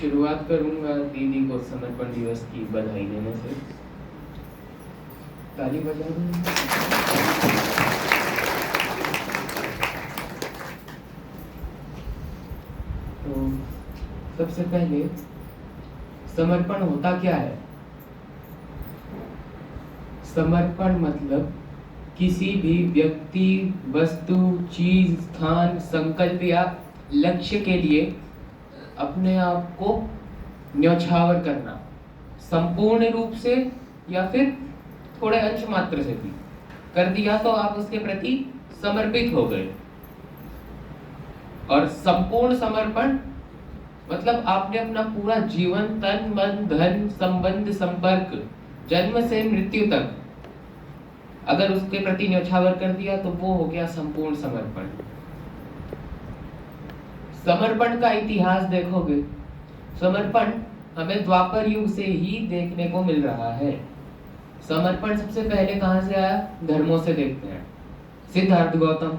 शुरुआत करूंगा दीदी को समर्पण दिवस की बधाई देने से। ताली बजा दूं। तो सबसे पहले समर्पण होता क्या है? समर्पण मतलब किसी भी व्यक्ति, वस्तु, चीज, स्थान, संकल्प या लक्ष्य के लिए अपने आप को न्यौछावर करना, संपूर्ण रूप से या फिर थोड़े अंश मात्र से भी कर दिया तो आप उसके प्रति समर्पित हो गए। और संपूर्ण समर्पण मतलब आपने अपना पूरा जीवन, तन, मन, धन, संबंध, संपर्क, जन्म से मृत्यु तक अगर उसके प्रति न्यौछावर कर दिया तो वो हो गया संपूर्ण समर्पण। समर्पण का इतिहास देखोगे, समर्पण हमें द्वापर युग से ही देखने को मिल रहा है। समर्पण सबसे पहले कहां से आया? धर्मों से देखते हैं। सिद्धार्थ गौतम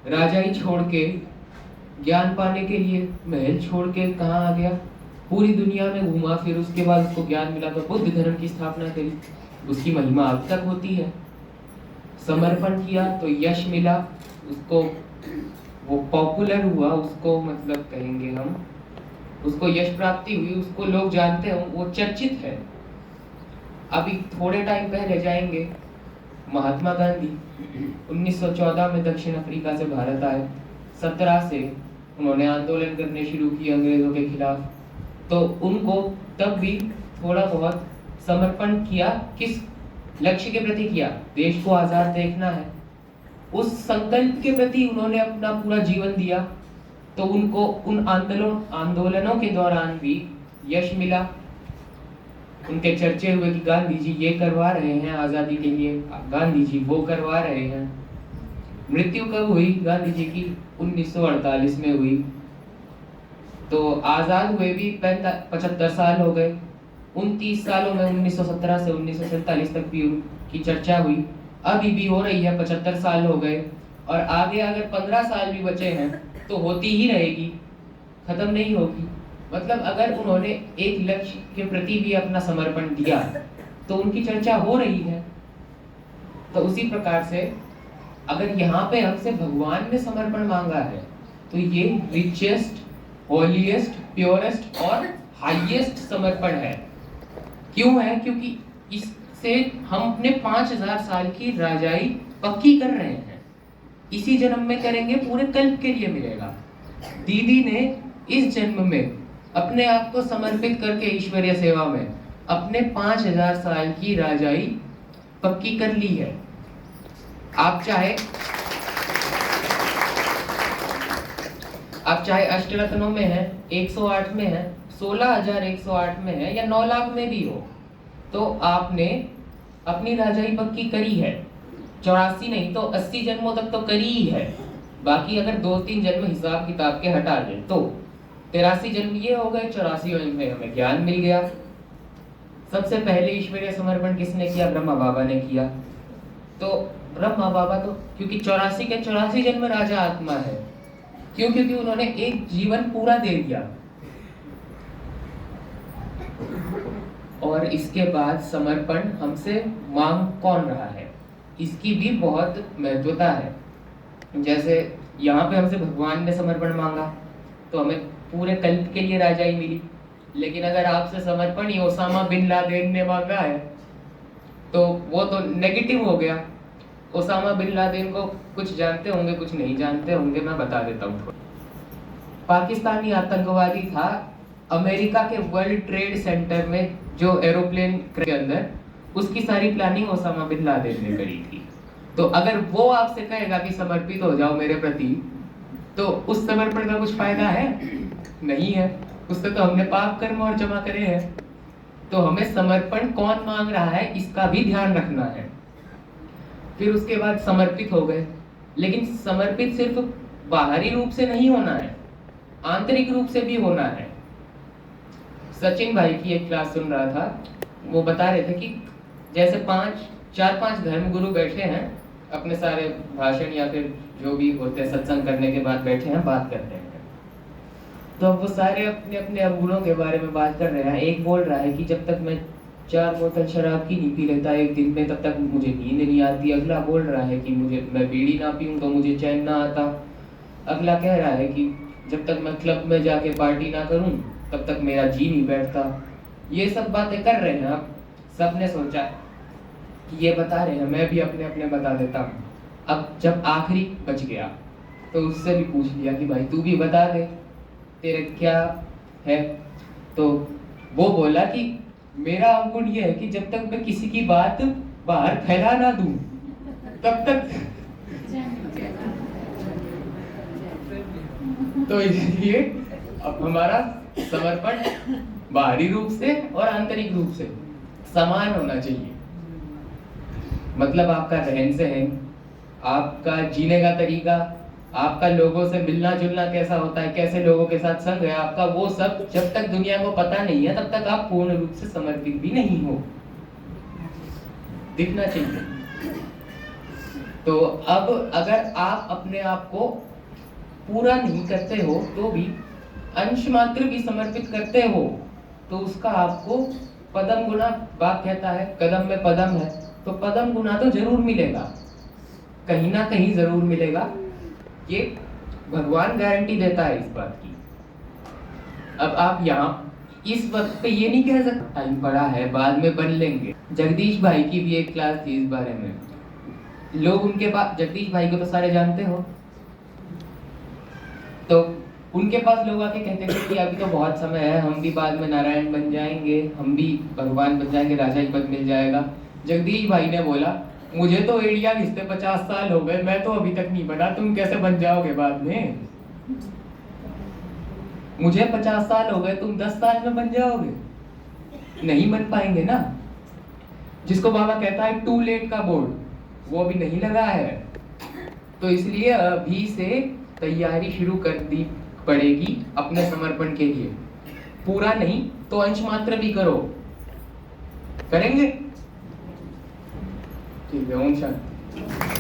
राजाई छोड़ के, ज्ञान पाने के लिए महल छोड़ के कहाँ आ गया? पूरी दुनिया में घूमा, फिर उसके बाद उसको ज्ञान मिला तो बुद्ध धर्म की स्थापना करी। उसकी महिमा अब तक होती है। समर्पण किया तो यश मिला उसको, वो पॉपुलर हुआ, उसको मतलब कहेंगे हम, उसको यश प्राप्ति हुई, उसको लोग जानते हो, वो चर्चित है। अभी थोड़े टाइम पहले जाएंगे, महात्मा गांधी 1914 में दक्षिण अफ्रीका से भारत आए। 17 से उन्होंने आंदोलन करने शुरू किए अंग्रेजों के खिलाफ। तो उनको तब भी थोड़ा बहुत समर्पण किया। किस लक्ष्य के प्रति किया? देश को आजाद देखना है। उस संकल्प के प्रति उन्होंने अपना पूरा जीवन दिया। तो उनको उन आंदोलनों के दौरान भी यश मिला। उनके चर्चे हुए कि गांधी जी ये करवा रहे हैं आजादी के लिए, गांधी जी वो करवा रहे हैं। मृत्यु कब हुई गांधी जी की? 1948 में हुई। तो आजाद हुए भी 75 साल हो गए। 29 सालों में 1917 से 1947 तक भी उनकी चर्चा हुई, अभी भी हो रही है। 75 साल हो गए और आगे अगर 15 साल भी बचे हैं तो होती ही रहेगी, खत्म नहीं होगी। मतलब अगर उन्होंने एक लक्ष्य के प्रति भी अपना समर्पण दिया तो उनकी चर्चा हो रही है। तो उसी प्रकार से अगर यहाँ पे हमसे भगवान ने समर्पण मांगा है तो ये रिचेस्ट, होलीएस्ट, प्योरेस्ट और हाईएस्ट समर्पण है। क्यों है? क्योंकि इससे हम अपने 5000 साल की राजाई पक्की कर रहे हैं। इसी जन्म में करेंगे, पूरे कल्प के लिए मिलेगा। दीदी ने इस जन्म में अपने आप को समर्पित करके ईश्वरीय सेवा में अपने 5000 साल की राजाई पक्की कर ली है। आप चाहे अष्टरत्नों में है, 108 में है, 16108 में है या 9 लाख में भी हो, तो आपने अपनी राजाई पक्की करी है। 84 नहीं तो 80 जन्मों तक तो करी ही है। बाकी अगर 2-3 जन्म हिसाब किताब के हटा दें तो 83 जन्म ये हो गए। 84 में हमें ज्ञान मिल गया। सबसे पहले ईश्वरीय समर्पण किसने किया? ब्रह्मा बाबा ने किया। तो ब्रह्मा बाबा तो क्योंकि 84 के 84 जन्म राजा आत्मा है। क्यों? क्योंकि उन्होंने एक जीवन पूरा दे दिया। और इसके बाद समर्पण हमसे मांग कौन रहा है, इसकी भी बहुत महत्वता है। जैसे यहाँ पे हमसे भगवान ने समर्पण मांगा तो हमें पूरे कल्प के लिए राजाई मिली। लेकिन अगर आपसे समर्पण ही ओसामा बिन लादेन ने मांगा है तो वो तो नेगेटिव हो गया। ओसामा बिन लादेन को कुछ जानते होंगे, कुछ नहीं जानते होंगे, मैं बता देता हूँ। पाकिस्तानी आतंकवादी था। अमेरिका के वर्ल्ड ट्रेड सेंटर में जो एरोप्लेन के अंदर, उसकी सारी प्लानिंग ओसामा बिन लादेन ने करी थी। तो अगर वो आपसे कहेगा कि समर्पित हो जाओ मेरे प्रति, तो उस समर्पण का कुछ फायदा है? नहीं है। उससे तो हमने पाप कर्म और जमा करे हैं। तो हमें समर्पण कौन मांग रहा है इसका भी ध्यान रखना है। फिर उसके बाद समर्पित हो गए, लेकिन समर्पित सिर्फ बाहरी रूप से नहीं होना है, आंतरिक रूप से भी होना है। सचिन भाई की एक क्लास सुन रहा था, वो बता रहे थे कि जैसे 4-5 धर्मगुरु बैठे हैं, अपने सारे भाषण या फिर जो भी होते हैं सत्संग करने के बाद बैठे हैं, बात करते हैं। तो अब वो सारे अपने अपने अवगुणों के बारे में बात कर रहे हैं। एक बोल रहा है कि जब तक मैं 4 बोतल शराब की नहीं पी लेता एक दिन में, तब तक मुझे नींद नहीं आती। अगला बोल रहा है कि मैं बीड़ी ना पीऊं तो मुझे चैन ना आता। अगला कह रहा है कि जब तक मैं क्लब में जाके पार्टी ना करूं तब तक मेरा जी नहीं बैठता। ये सब बातें कर रहे हैं। अब सबने सोचा कि ये बता रहे हैं, मैं भी अपने अपने बता देता हूँ। अब जब आखिरी बच गया तो उससे भी पूछ लिया कि भाई तू भी बता दे तेरे क्या है। तो वो बोला कि मेरा अवगुण ये है कि जब तक मैं किसी की बात बाहर फैला ना दूं तब तक तो इसलिए अब हमारा समर्पण बाहरी रूप से और आंतरिक रूप से समान होना चाहिए। मतलब आपका रहन सहन, आपका जीने का तरीका, आपका लोगों से मिलना जुलना कैसा होता है, कैसे लोगों के साथ संग है आपका, वो सब जब तक दुनिया को पता नहीं है तब तक आप पूर्ण रूप से समर्पित भी नहीं हो। दिखना चाहिए। तो अब अगर आप अपने आप को पूरा नहीं करते हो तो भी अंश मात्र भी समर्पित करते हो तो उसका आपको पदम गुना, बात कहता है कदम में पदम है, तो पदम गुना तो जरूर मिलेगा, कहीं ना कहीं जरूर मिलेगा। ये भगवान गारंटी देता है इस बात की। अब आप यहाँ इस वक्त पे ये नहीं कह सकते टाइम पड़ा है बाद में बन लेंगे। जगदीश भाई की भी एक क्लास थी इस बारे में। लोग उनके पास, जगदीश भाई को तो सारे जानते हो, तो उनके पास लोग आके कहते थे कि अभी तो बहुत समय है, हम भी बाद में नारायण बन जाएंगे, हम भी भगवान बन जाएंगे, राजा ही पद मिल जाएगा। जगदीश भाई ने बोला मुझे तो एड़िया घिसते 50 साल हो गए, मैं तो अभी तक नहीं बना, तुम कैसे बन जाओगे बाद में? मुझे 50 साल हो गए, तुम 10 साल में बन जाओगे? नहीं बन पाएंगे ना। जिसको बाबा कहता है टू लेट का बोर्ड, वो अभी नहीं लगा है। तो इसलिए अभी से तैयारी शुरू कर दी पड़ेगी अपने समर्पण के लिए। पूरा नहीं तो अंश मात्र भी करो। करेंगे? ठीक है, ओम शांति।